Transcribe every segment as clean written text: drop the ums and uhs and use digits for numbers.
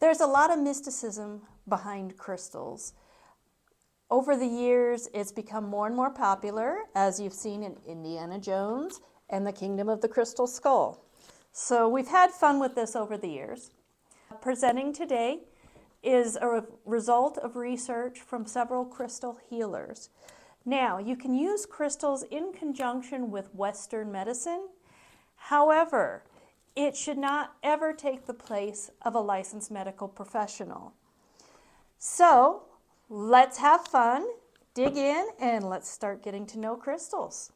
There's a lot of mysticism behind crystals. Over the years, it's become more and more popular, as you've seen in Indiana Jones and the Kingdom of the Crystal Skull. So we've had fun with this over the years. Presenting today is a result of research from several crystal healers. Now, you can use crystals in conjunction with Western medicine. However, it should not ever take the place of a licensed medical professional. So, let's have fun, dig in, and let's start getting to know crystals.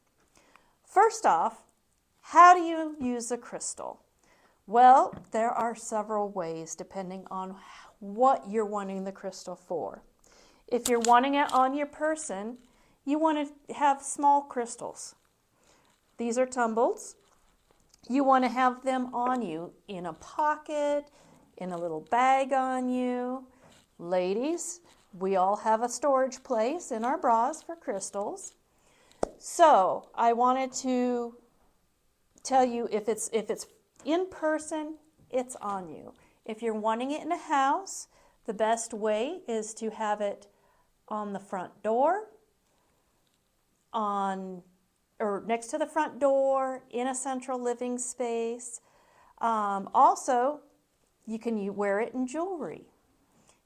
First off, how do you use a crystal? Well, there are several ways depending on what you're wanting the crystal for. If you're wanting it on your person, you want to have small crystals. These are tumbleds. You want to have them on you in a pocket, in a little bag on you. Ladies, we all have a storage place in our bras for crystals. So I wanted to tell you if it's in person, it's on you. If you're wanting it in a house, the best way is to have it on the front door, or next to the front door, in a central living space. Also, you can wear it in jewelry.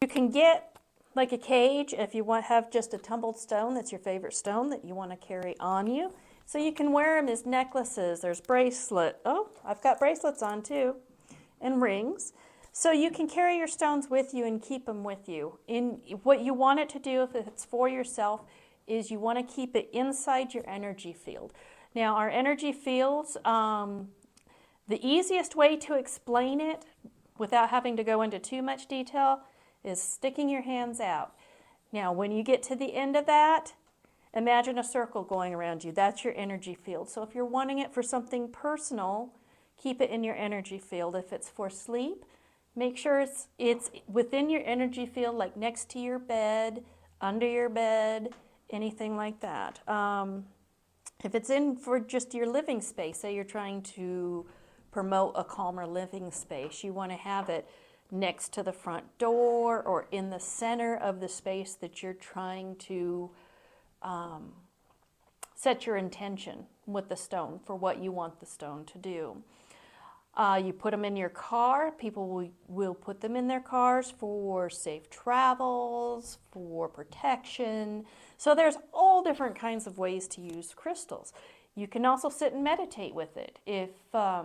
You can get like a cage if you have just a tumbled stone that's your favorite stone that you want to carry on you. So you can wear them as necklaces. There's bracelet. Oh, I've got bracelets on too, and rings. So you can carry your stones with you and keep them with you. What you want it to do, if it's for yourself, is you want to keep it inside your energy field. Now, our energy fields, the easiest way to explain it without having to go into too much detail is sticking your hands out. Now, when you get to the end of that, imagine a circle going around you. That's your energy field. So if you're wanting it for something personal, keep it in your energy field. If it's for sleep, make sure it's within your energy field, like next to your bed, under your bed, anything like that. If it's in for just your living space, say you're trying to promote a calmer living space, you want to have it next to the front door or in the center of the space that you're trying to set your intention with the stone for what you want the stone to do. You put them in your car. People will put them in their cars for safe travels, for protection. So there's all different kinds of ways to use crystals. You can also sit and meditate with it. If a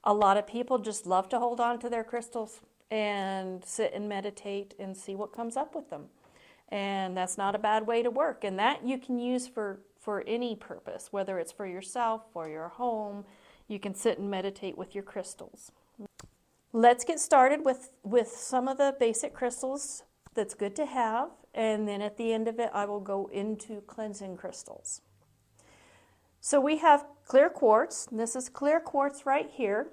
lot of people just love to hold on to their crystals and sit and meditate and see what comes up with them. And that's not a bad way to work. And that you can use for any purpose, whether it's for yourself or your home. You can sit and meditate with your crystals. Let's get started with some of the basic crystals that's good to have, and then at the end of it I will go into cleansing crystals. So we have clear quartz. This is clear quartz right here.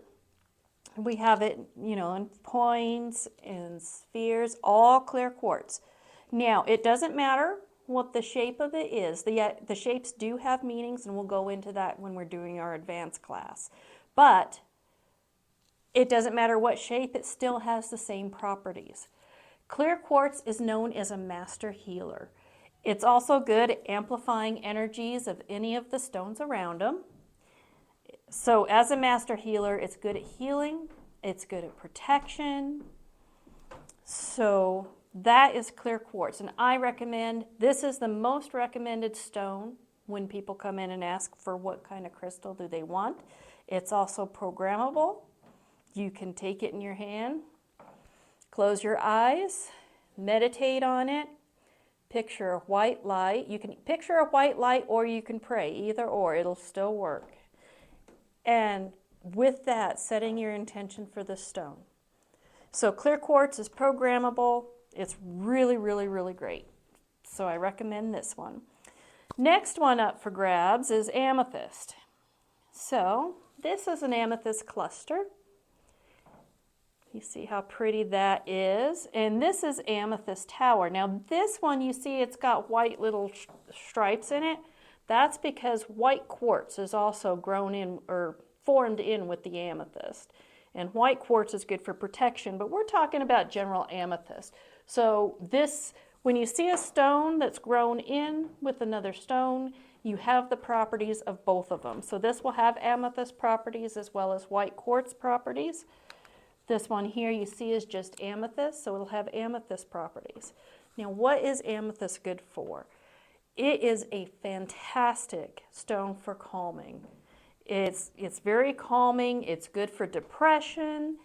We have it, in points and spheres, all clear quartz. Now, it doesn't matter what the shape of it is. The shapes do have meanings, and we'll go into that when we're doing our advanced class. But it doesn't matter what shape, it still has the same properties. Clear quartz is known as a master healer. It's also good at amplifying energies of any of the stones around them. So as a master healer, it's good at healing, it's good at protection. So that is clear quartz, and I recommend, this is the most recommended stone when people come in and ask for what kind of crystal do they want. It's also programmable. You can take it in your hand, close your eyes, meditate on it, picture a white light. You can picture a white light or you can pray, either or, it'll still work. And with that, setting your intention for the stone. So clear quartz is programmable. It's really, really, really great. So I recommend this one. Next one up for grabs is amethyst. So this is an amethyst cluster. You see how pretty that is. And this is amethyst tower. Now this one, you see it's got white little stripes in it. That's because white quartz is also grown in or formed in with the amethyst. And white quartz is good for protection, but we're talking about general amethyst. So this, when you see a stone that's grown in with another stone, you have the properties of both of them. So this will have amethyst properties as well as white quartz properties. This one here you see is just amethyst, so it'll have amethyst properties. Now, what is amethyst good for? It is a fantastic stone for calming. It's very calming. It's good for depression.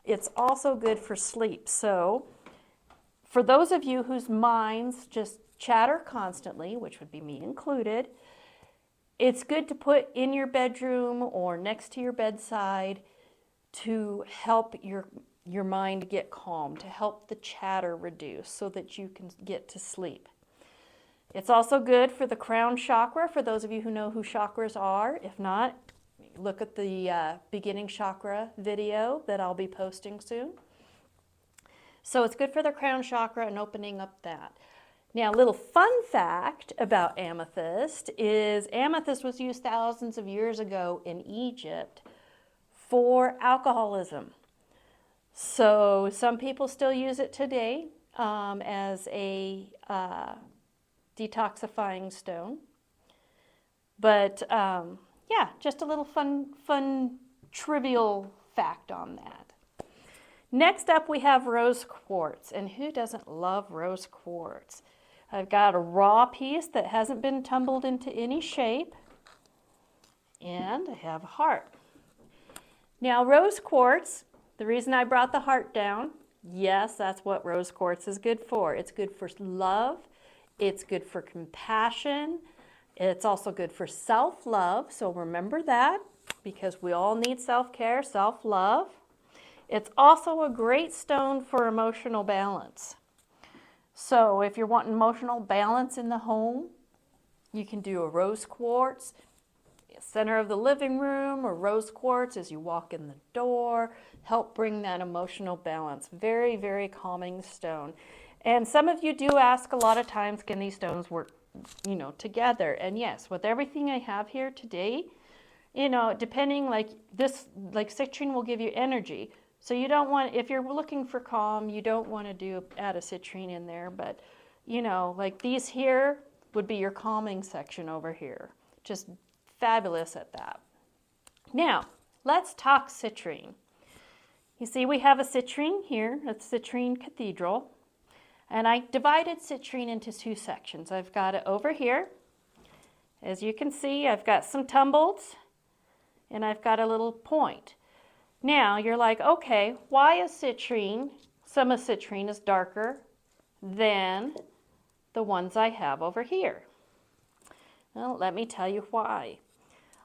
It's also good for sleep. So for those of you whose minds just chatter constantly, which would be me included, it's good to put in your bedroom or next to your bedside to help your mind get calm, to help the chatter reduce so that you can get to sleep. It's also good for the crown chakra, for those of you who know who chakras are. If not, look at the beginning chakra video that I'll be posting soon. So it's good for the crown chakra and opening up that. Now, a little fun fact about amethyst is amethyst was used thousands of years ago in Egypt for alcoholism. So some people still use it today as a detoxifying stone. But yeah, just a little fun trivial fact on that. Next up we have rose quartz, and who doesn't love rose quartz? I've got a raw piece that hasn't been tumbled into any shape, and I have a heart. Now rose quartz, the reason I brought the heart down, yes, that's what rose quartz is good for. It's good for love, it's good for compassion, it's also good for self-love, so remember that, because we all need self-care, self-love. It's also a great stone for emotional balance. So if you're wanting emotional balance in the home, you can do a rose quartz, center of the living room, or rose quartz as you walk in the door, help bring that emotional balance. Very, very calming stone. And some of you do ask a lot of times, can these stones work, together? And yes, with everything I have here today, depending like citrine will give you energy. So you don't want, if you're looking for calm, you don't want to add a citrine in there, but like these here would be your calming section over here. Just fabulous at that. Now, let's talk citrine. You see we have a citrine here, a citrine cathedral, and I divided citrine into two sections. I've got it over here. As you can see, I've got some tumbleds, and I've got a little point. Now, you're like, okay, why is citrine, some of citrine is darker than the ones I have over here? Well, let me tell you why.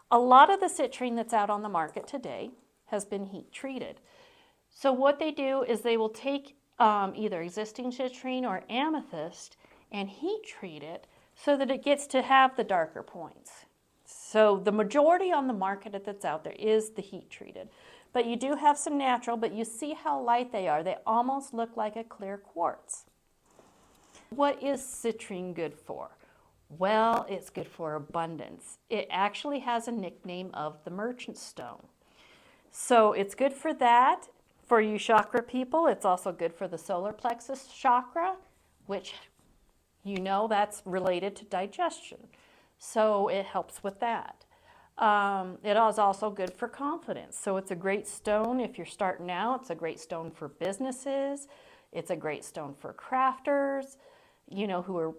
A lot of the citrine that's out on the market today has been heat treated. So what they do is they will take either existing citrine or amethyst and heat treat it so that it gets to have the darker points. So the majority on the market that's out there is the heat treated. But you do have some natural, but you see how light they are. They almost look like a clear quartz. What is citrine good for? Well, it's good for abundance. It actually has a nickname of the merchant stone. So it's good for that. For you chakra people, it's also good for the solar plexus chakra, which that's related to digestion. So it helps with that. It is also good for confidence. So it's a great stone if you're starting out. It's a great stone for businesses. It's a great stone for crafters, who are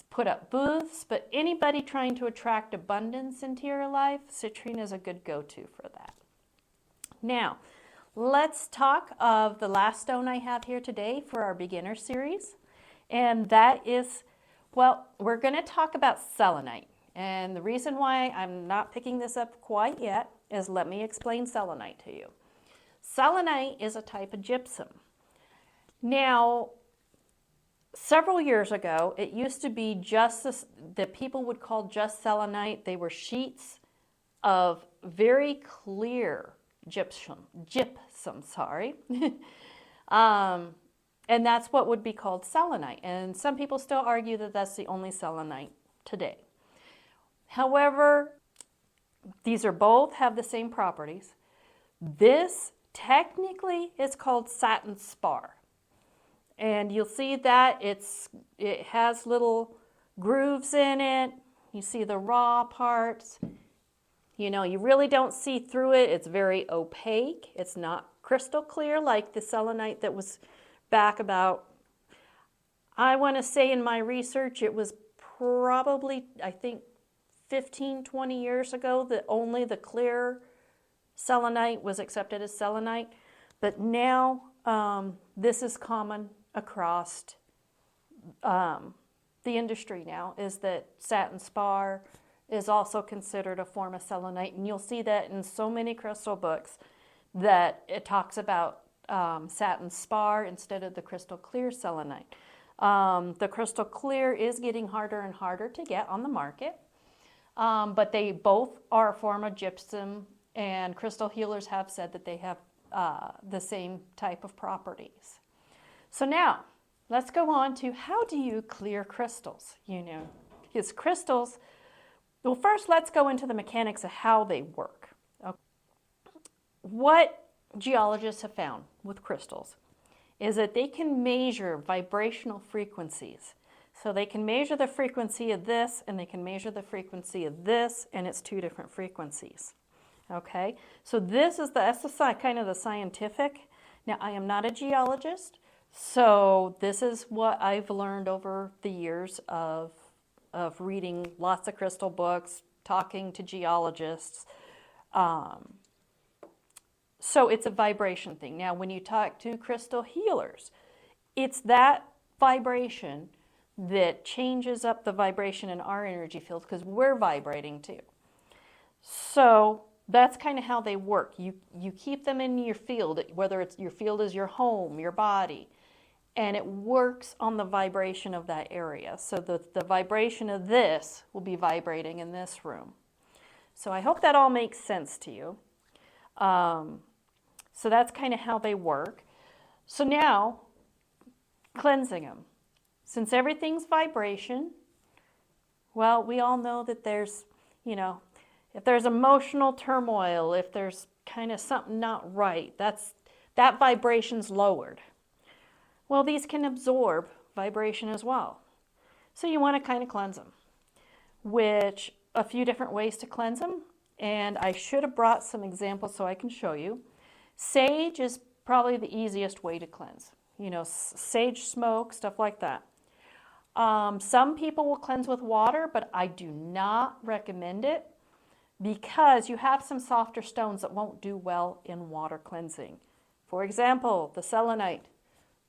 put up booths. But anybody trying to attract abundance into your life, citrine is a good go-to for that. Now, let's talk of the last stone I have here today for our beginner series. And that is, we're going to talk about selenite. And the reason why I'm not picking this up quite yet is let me explain selenite to you. Selenite is a type of gypsum. Now, several years ago, it used to be just that people would call just selenite. They were sheets of very clear gypsum, and that's what would be called selenite. And some people still argue that that's the only selenite today. However, these are both have the same properties. This Technically, it's called satin spar. And you'll see that it has little grooves in it. You see the raw parts. You know, you really don't see through it. It's very opaque. It's not crystal clear like the selenite that was back about, I want to say in my research, it was probably, I think, 15, 20 years ago that only the clear selenite was accepted as selenite. But now this is common across the industry now, is that satin spar is also considered a form of selenite. And you'll see that in so many crystal books that it talks about satin spar instead of the crystal clear selenite. The crystal clear is getting harder and harder to get on the market, but they both are a form of gypsum, and crystal healers have said that they have the same type of properties. So now, let's go on to how do you clear crystals? You know, because crystals, well, first let's go into the mechanics of how they work. Okay. What geologists have found with crystals is that they can measure vibrational frequencies. So they can measure the frequency of this, and they can measure the frequency of this, and it's two different frequencies. Okay, so that's kind of the scientific. Now, I am not a geologist, so this is what I've learned over the years of reading lots of crystal books, talking to geologists. So it's a vibration thing. Now, when you talk to crystal healers, it's that vibration that changes up the vibration in our energy field because we're vibrating too. So that's kind of how they work. You keep them in your field, whether it's your field is your home, your body, and it works on the vibration of that area. So the vibration of this will be vibrating in this room. So I hope that all makes sense to you. So that's kind of how they work. So now, cleansing them. Since everything's vibration, well, we all know that there's, you know, if there's emotional turmoil, if there's kind of something not right, that vibration's lowered. Well, these can absorb vibration as well. So you want to kind of cleanse them, which a few different ways to cleanse them. And I should have brought some examples so I can show you. Sage is probably the easiest way to cleanse. You know, sage smoke, stuff like that. Some people will cleanse with water, but I do not recommend it because you have some softer stones that won't do well in water cleansing. For example, the selenite.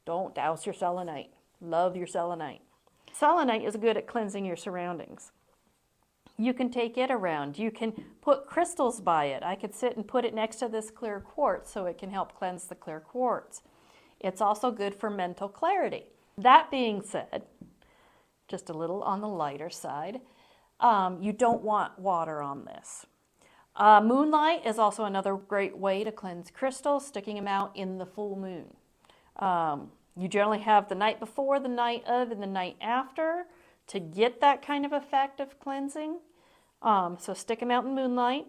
Don't douse your selenite. Love your selenite. Selenite is good at cleansing your surroundings. You can take it around. You can put crystals by it. I could sit and put it next to this clear quartz so it can help cleanse the clear quartz. It's also good for mental clarity. That being said, just a little on the lighter side, you don't want water on this. Moonlight is also another great way to cleanse crystals, sticking them out in the full moon. You generally have the night before, the night of, and the night after to get that kind of effect of cleansing. So stick them out in moonlight.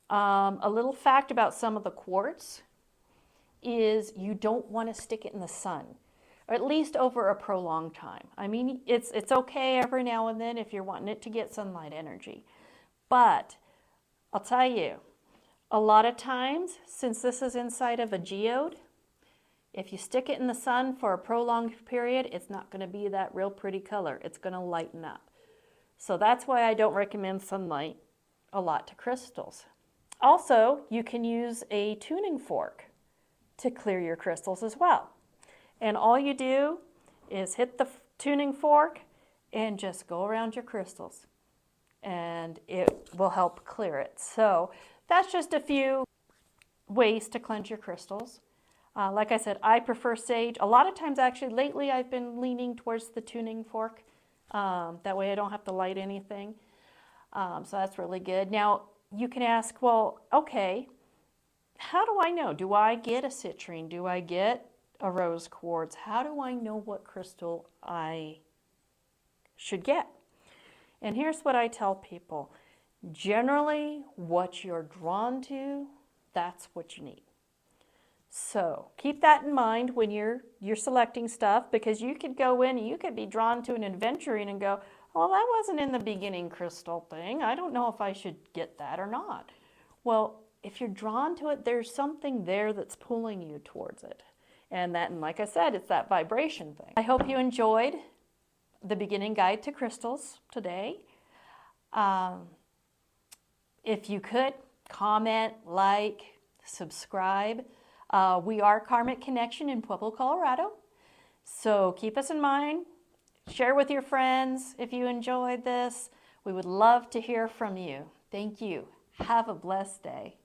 A little fact about some of the quartz is you don't want to stick it in the sun, or at least over a prolonged time. I mean, it's okay every now and then if you're wanting it to get sunlight energy. But I'll tell you, a lot of times, since this is inside of a geode, if you stick it in the sun for a prolonged period, it's not going to be that real pretty color. It's going to lighten up. So that's why I don't recommend sunlight a lot to crystals. Also, you can use a tuning fork to clear your crystals as well. And all you do is hit the tuning fork and just go around your crystals. And it will help clear it. So that's just a few ways to cleanse your crystals. Like I said, I prefer sage. A lot of times, actually, lately I've been leaning towards the tuning fork. That way I don't have to light anything. So that's really good. Now, you can ask, well, okay, how do I know? Do I get a citrine? Do I get a rose quartz? How do I know what crystal I should get? And here's what I tell people. Generally, what you're drawn to, that's what you need. So keep that in mind when you're selecting stuff, because you could go in and you could be drawn to an aventurine and go, well, that wasn't in the beginning crystal thing. I don't know if I should get that or not. Well, if you're drawn to it, there's something there that's pulling you towards it. And like I said, it's that vibration thing. I hope you enjoyed the beginning guide to crystals today. If you could, comment, like, subscribe. We are Karmic Connection in Pueblo, Colorado. So keep us in mind. Share with your friends if you enjoyed this. We would love to hear from you. Thank you. Have a blessed day.